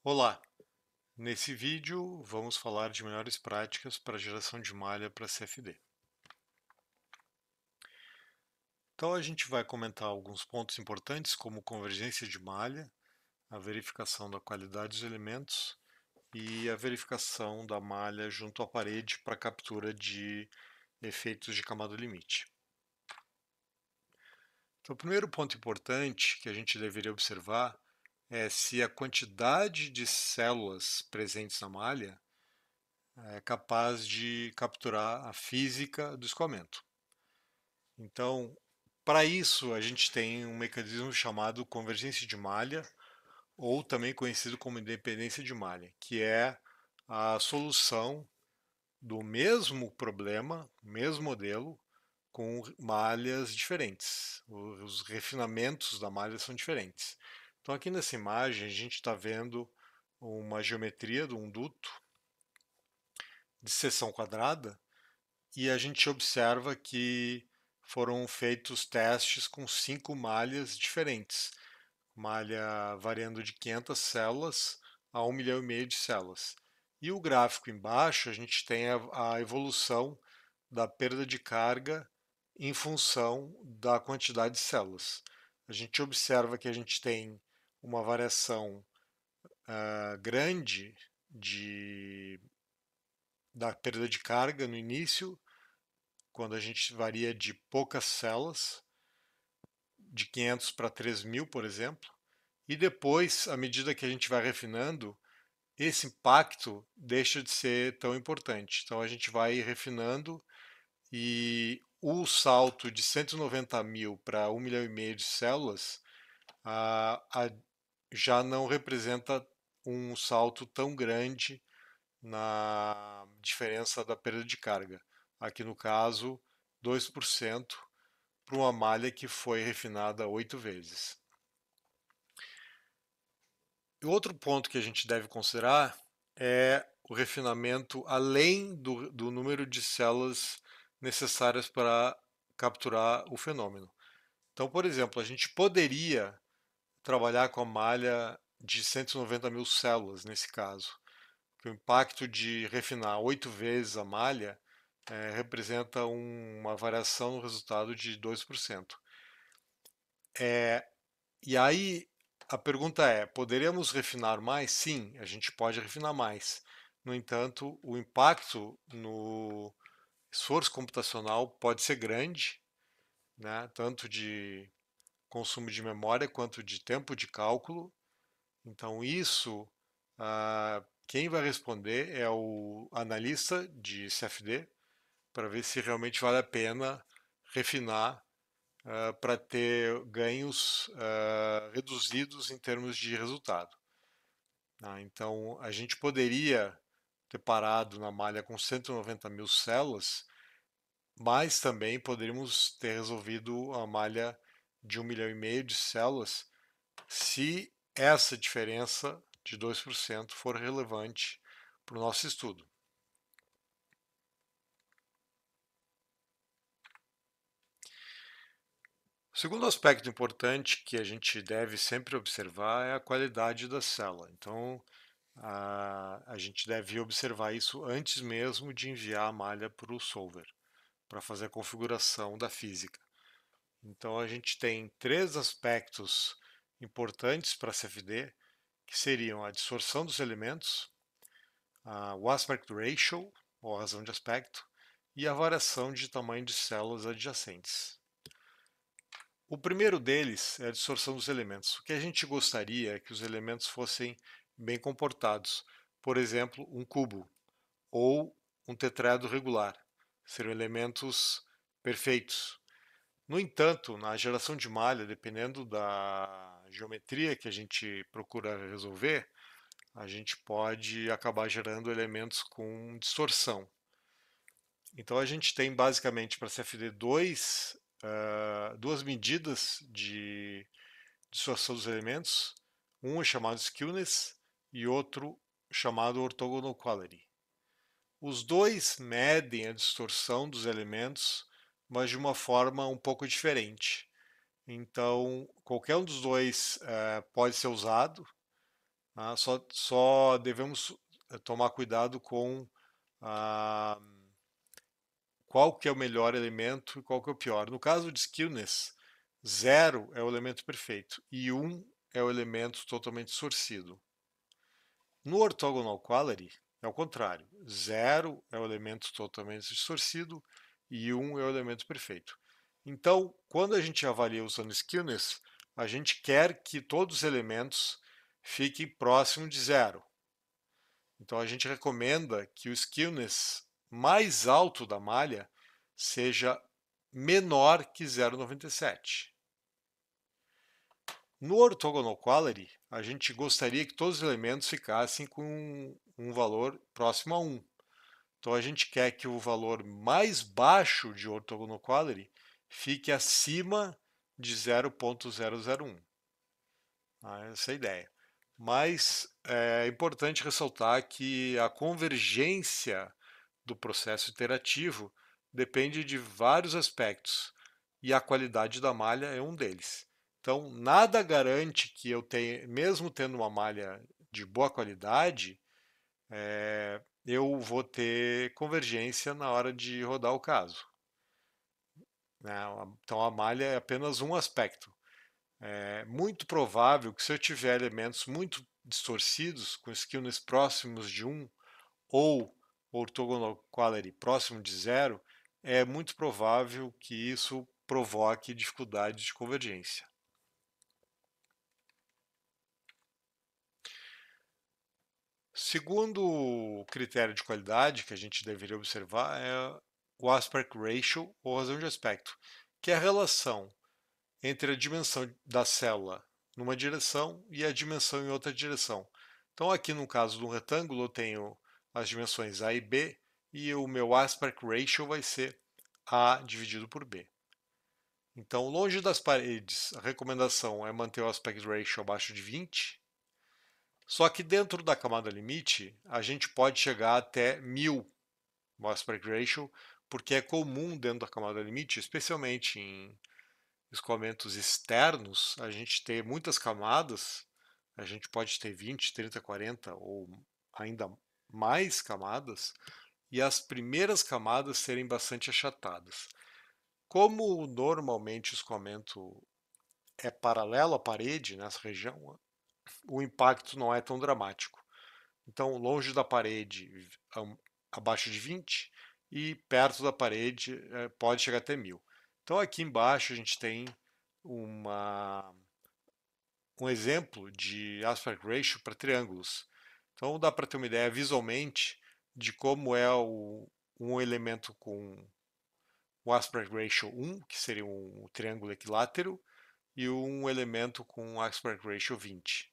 Olá! Nesse vídeo vamos falar de melhores práticas para geração de malha para CFD. Então a gente vai comentar alguns pontos importantes como convergência de malha, a verificação da qualidade dos elementos e a verificação da malha junto à parede para captura de efeitos de camada limite. Então o primeiro ponto importante que a gente deveria observar é se a quantidade de células presentes na malha é capaz de capturar a física do escoamento. Então, para isso, a gente tem um mecanismo chamado convergência de malha, ou também conhecido como independência de malha, que é a solução do mesmo problema, mesmo modelo, com malhas diferentes. Os refinamentos da malha são diferentes. Então, aqui nessa imagem, a gente está vendo uma geometria de um duto de seção quadrada e a gente observa que foram feitos testes com 5 malhas diferentes, malha variando de 500 células a 1,5 milhão de células. E o gráfico embaixo a gente tem a evolução da perda de carga em função da quantidade de células. A gente observa que a gente tem uma variação grande da perda de carga no início, quando a gente varia de poucas células, de 500 para 3.000, por exemplo, e depois, à medida que a gente vai refinando, esse impacto deixa de ser tão importante. Então a gente vai refinando e o salto de 190 mil para 1,5 milhão de células já não representa um salto tão grande na diferença da perda de carga. Aqui no caso, 2% para uma malha que foi refinada 8 vezes. E outro ponto que a gente deve considerar é o refinamento além do número de células necessárias para capturar o fenômeno. Então, por exemplo, a gente poderia trabalhar com a malha de 190 mil células nesse caso, que o impacto de refinar 8 vezes a malha representa uma variação no resultado de 2%. E aí a pergunta é: poderíamos refinar mais? Sim, a gente pode refinar mais. No entanto, o impacto no esforço computacional pode ser grande, né? Tanto de consumo de memória quanto de tempo de cálculo. Então, isso, quem vai responder é o analista de CFD, para ver se realmente vale a pena refinar para ter ganhos reduzidos em termos de resultado. Então, a gente poderia ter parado na malha com 190 mil células, mas também poderíamos ter resolvido a malha de 1,5 milhão de células se essa diferença de 2% for relevante para o nosso estudo. O segundo aspecto importante que a gente deve sempre observar é a qualidade da célula. Então, a gente deve observar isso antes mesmo de enviar a malha para o solver, para fazer a configuração da física. Então, a gente tem 3 aspectos importantes para a CFD, que seriam a distorção dos elementos, o aspect ratio, ou razão de aspecto, e a variação de tamanho de células adjacentes. O primeiro deles é a distorção dos elementos. O que a gente gostaria é que os elementos fossem bem comportados. Por exemplo, um cubo ou um tetraedro regular. Seriam elementos perfeitos. No entanto, na geração de malha, dependendo da geometria que a gente procura resolver, a gente pode acabar gerando elementos com distorção. Então a gente tem basicamente para CFD duas medidas de distorção dos elementos. Um é chamado skewness e outro chamado orthogonal quality. Os dois medem a distorção dos elementos, mas de uma forma um pouco diferente. Então, qualquer um dos dois pode ser usado, Ah, só devemos tomar cuidado com ah, qual que é o melhor elemento e qual que é o pior. No caso de skewness, 0 é o elemento perfeito e 1 é o elemento totalmente distorcido. No orthogonal quality, é o contrário. 0 é o elemento totalmente distorcido e 1 é o elemento perfeito. Então, quando a gente avalia usando skewness, a gente quer que todos os elementos fiquem próximo de 0. Então, a gente recomenda que o skewness mais alto da malha seja menor que 0,97. No orthogonal quality, a gente gostaria que todos os elementos ficassem com um valor próximo a 1. Então a gente quer que o valor mais baixo de orthogonal quality fique acima de 0,001. Essa é a ideia. Mas é importante ressaltar que a convergência do processo iterativo depende de vários aspectos e a qualidade da malha é um deles. Então, nada garante que eu tenha, mesmo tendo uma malha de boa qualidade, eu vou ter convergência na hora de rodar o caso, né? Então, a malha é apenas um aspecto. É muito provável que se eu tiver elementos muito distorcidos, com skewness próximos de 1 ou orthogonal quality próximo de 0, é muito provável que isso provoque dificuldade de convergência. Segundo critério de qualidade que a gente deveria observar é o aspect ratio, ou razão de aspecto, que é a relação entre a dimensão da célula numa direção e a dimensão em outra direção. Então, aqui no caso do retângulo, eu tenho as dimensões A e B, e o meu aspect ratio vai ser A dividido por B. Então, longe das paredes, a recomendação é manter o aspect ratio abaixo de 20. Só que dentro da camada limite, a gente pode chegar até 1000 no aspect ratio, porque é comum dentro da camada limite, especialmente em escoamentos externos, a gente ter muitas camadas, a gente pode ter 20, 30, 40 ou ainda mais camadas, e as primeiras camadas serem bastante achatadas. Como normalmente o escoamento é paralelo à parede nessa região, o impacto não é tão dramático. Então, longe da parede, abaixo de 20, e perto da parede pode chegar até 1000. Então, aqui embaixo a gente tem uma, um exemplo de aspect ratio para triângulos. Então, dá para ter uma ideia visualmente de como é um elemento com o aspect ratio 1, que seria um triângulo equilátero, e um elemento com aspect ratio 20,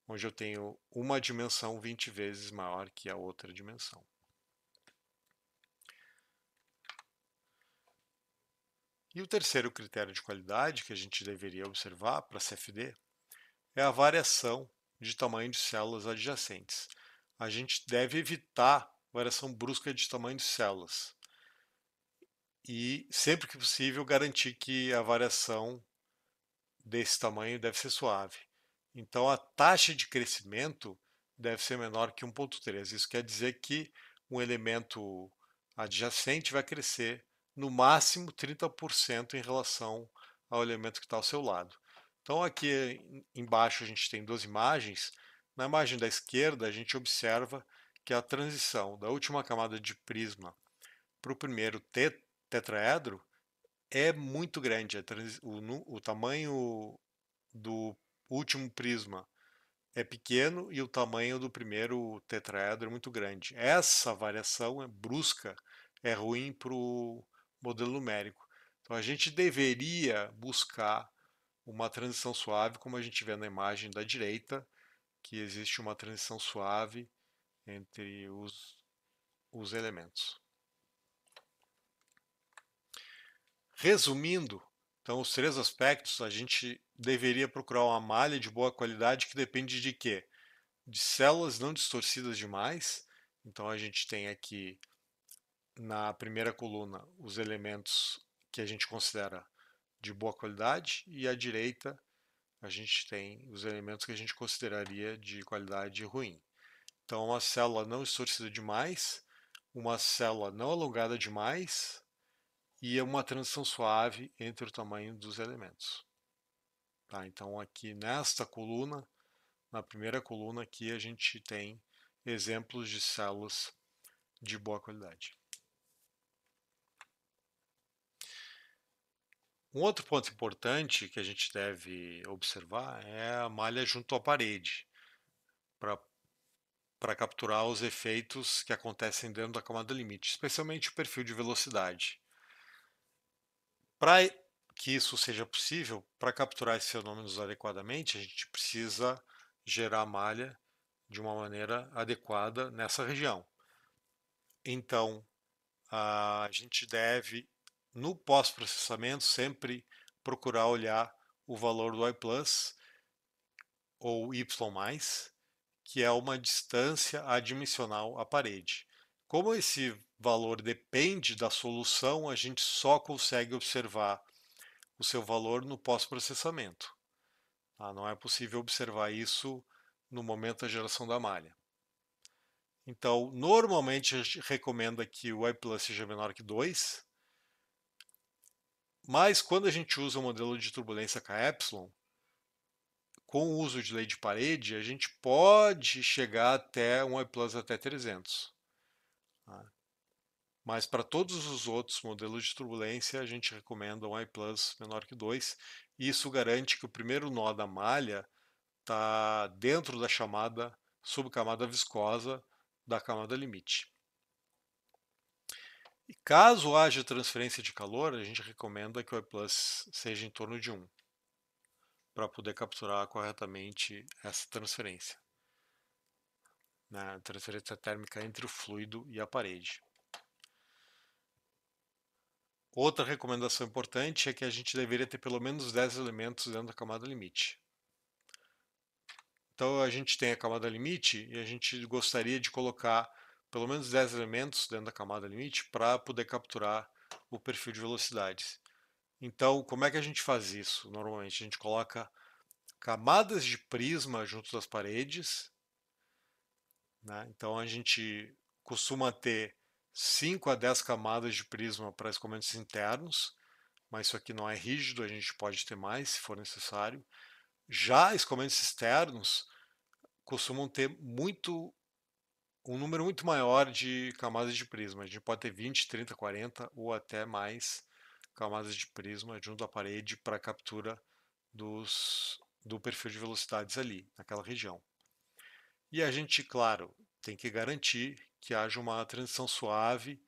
onde eu tenho uma dimensão 20 vezes maior que a outra dimensão. E o terceiro critério de qualidade que a gente deveria observar para CFD é a variação de tamanho de células adjacentes. A gente deve evitar variação brusca de tamanho de células e, sempre que possível, garantir que a variação desse tamanho deve ser suave. Então, a taxa de crescimento deve ser menor que 1,3. Isso quer dizer que um elemento adjacente vai crescer no máximo 30% em relação ao elemento que está ao seu lado. Então, aqui embaixo a gente tem duas imagens. Na imagem da esquerda, a gente observa que a transição da última camada de prisma para o primeiro tetraedro é muito grande. O tamanho do último prisma é pequeno e o tamanho do primeiro tetraedro é muito grande. Essa variação é brusca, é ruim para o modelo numérico. Então a gente deveria buscar uma transição suave, como a gente vê na imagem da direita, que existe uma transição suave entre os elementos. Resumindo, então, os três aspectos, a gente deveria procurar uma malha de boa qualidade que depende de quê? De células não distorcidas demais. Então, a gente tem aqui na primeira coluna os elementos que a gente considera de boa qualidade e à direita a gente tem os elementos que a gente consideraria de qualidade ruim. Então, uma célula não distorcida demais, uma célula não alongada demais e uma transição suave entre o tamanho dos elementos. Tá? Então, aqui nesta coluna, na primeira coluna aqui, a gente tem exemplos de células de boa qualidade. Um outro ponto importante que a gente deve observar é a malha junto à parede, para capturar os efeitos que acontecem dentro da camada limite, especialmente o perfil de velocidade. Para que isso seja possível, para capturar esses fenômenos adequadamente, a gente precisa gerar a malha de uma maneira adequada nessa região. Então, a gente deve, no pós-processamento, sempre procurar olhar o valor do Y+, ou Y+, que é uma distância adimensional à parede. Como esse valor depende da solução, a gente só consegue observar o seu valor no pós-processamento. Tá? Não é possível observar isso no momento da geração da malha. Então, normalmente a gente recomenda que o Y+ seja menor que 2, mas quando a gente usa o modelo de turbulência KY, com o uso de lei de parede, a gente pode chegar até um Y+ até 300. Tá? Mas para todos os outros modelos de turbulência, a gente recomenda um Y+ menor que 2. E isso garante que o primeiro nó da malha está dentro da chamada subcamada viscosa da camada limite. E caso haja transferência de calor, a gente recomenda que o Y+ seja em torno de 1, para poder capturar corretamente essa transferência, né? Transferência térmica entre o fluido e a parede. Outra recomendação importante é que a gente deveria ter pelo menos 10 elementos dentro da camada limite. Então a gente tem a camada limite e a gente gostaria de colocar pelo menos 10 elementos dentro da camada limite para poder capturar o perfil de velocidades. Então, como é que a gente faz isso? Normalmente a gente coloca camadas de prisma junto das paredes, né? Então a gente costuma ter 5 a 10 camadas de prisma para escoamentos internos, mas isso aqui não é rígido, a gente pode ter mais se for necessário. Já escoamentos externos costumam ter um número muito maior de camadas de prisma. A gente pode ter 20, 30, 40 ou até mais camadas de prisma junto à parede para captura do perfil de velocidades ali, naquela região. E a gente, claro, tem que garantir que haja uma transição suave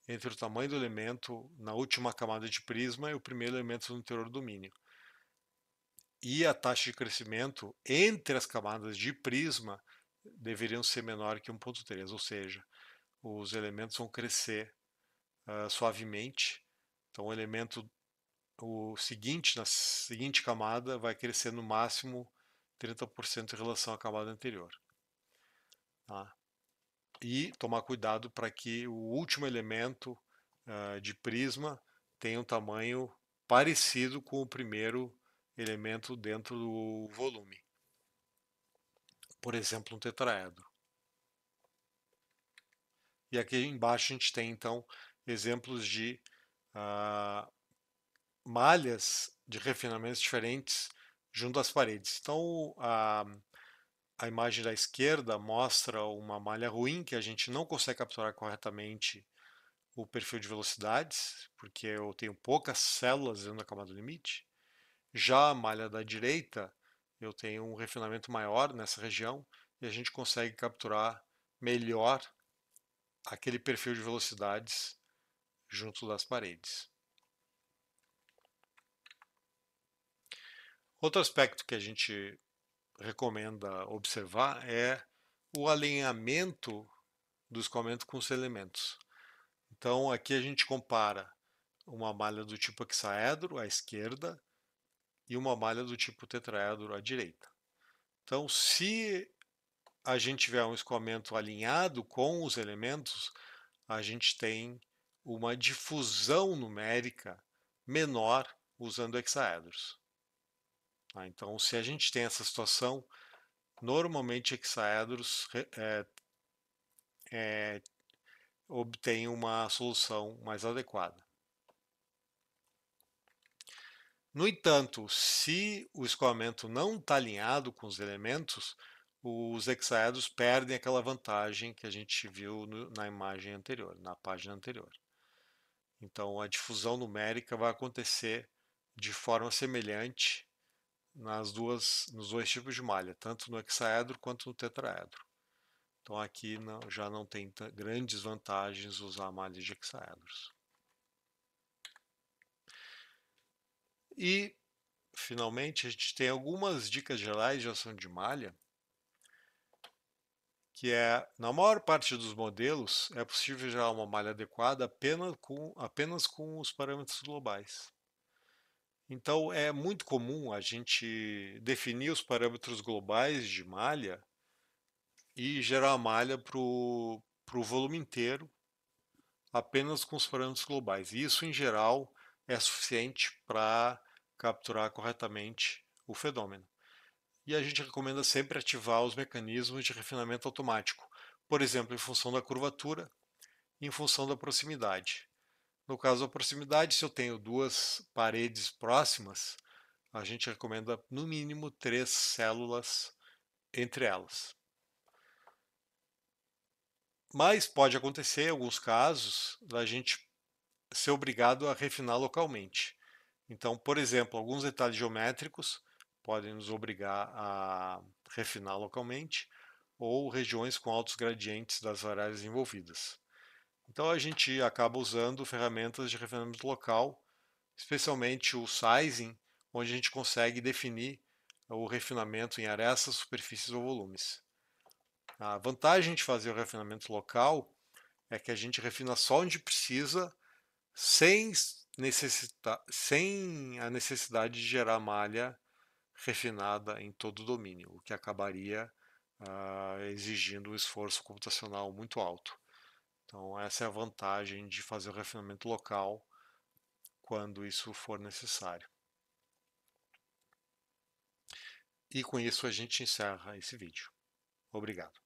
entre o tamanho do elemento na última camada de prisma e o primeiro elemento no interior do domínio. E a taxa de crescimento entre as camadas de prisma deveriam ser menor que 1,3, ou seja, os elementos vão crescer suavemente. Então, o seguinte, na seguinte camada, vai crescer no máximo 30% em relação à camada anterior. Tá? E tomar cuidado para que o último elemento de prisma tenha um tamanho parecido com o primeiro elemento dentro do volume. Por exemplo, um tetraedro. E aqui embaixo a gente tem então exemplos de malhas de refinamentos diferentes junto às paredes. Então a imagem da esquerda mostra uma malha ruim que a gente não consegue capturar corretamente o perfil de velocidades, porque eu tenho poucas células dentro da camada limite. Já a malha da direita, eu tenho um refinamento maior nessa região e a gente consegue capturar melhor aquele perfil de velocidades junto das paredes. Outro aspecto que a gente recomenda observar é o alinhamento do escoamento com os elementos. Então aqui a gente compara uma malha do tipo hexaedro à esquerda e uma malha do tipo tetraedro à direita. Então, se a gente tiver um escoamento alinhado com os elementos, a gente tem uma difusão numérica menor usando hexaedros. Tá? Então, se a gente tem essa situação, normalmente hexaedros obtém uma solução mais adequada. No entanto, se o escoamento não está alinhado com os elementos, os hexaedros perdem aquela vantagem que a gente viu na imagem anterior, na página anterior. Então, a difusão numérica vai acontecer de forma semelhante nos dois tipos de malha, tanto no hexaedro quanto no tetraedro. Então, aqui já não tem grandes vantagens usar malhas de hexaedros. E, finalmente, a gente tem algumas dicas gerais de ação de malha, que é, na maior parte dos modelos, é possível gerar uma malha adequada apenas com os parâmetros globais. Então, é muito comum a gente definir os parâmetros globais de malha e gerar a malha para o volume inteiro, apenas com os parâmetros globais. E isso, em geral, é suficiente para capturar corretamente o fenômeno. E a gente recomenda sempre ativar os mecanismos de refinamento automático, por exemplo, em função da curvatura e em função da proximidade. No caso da proximidade, se eu tenho duas paredes próximas, a gente recomenda no mínimo 3 células entre elas. Mas pode acontecer, em alguns casos, da gente ser obrigado a refinar localmente. Então, por exemplo, alguns detalhes geométricos podem nos obrigar a refinar localmente, ou regiões com altos gradientes das variáveis envolvidas. Então, a gente acaba usando ferramentas de refinamento local, especialmente o sizing, onde a gente consegue definir o refinamento em arestas, superfícies ou volumes. A vantagem de fazer o refinamento local é que a gente refina só onde precisa, sem sem a necessidade de gerar malha refinada em todo o domínio, o que acabaria exigindo um esforço computacional muito alto. Então, essa é a vantagem de fazer o refinamento local quando isso for necessário. E com isso a gente encerra esse vídeo. Obrigado.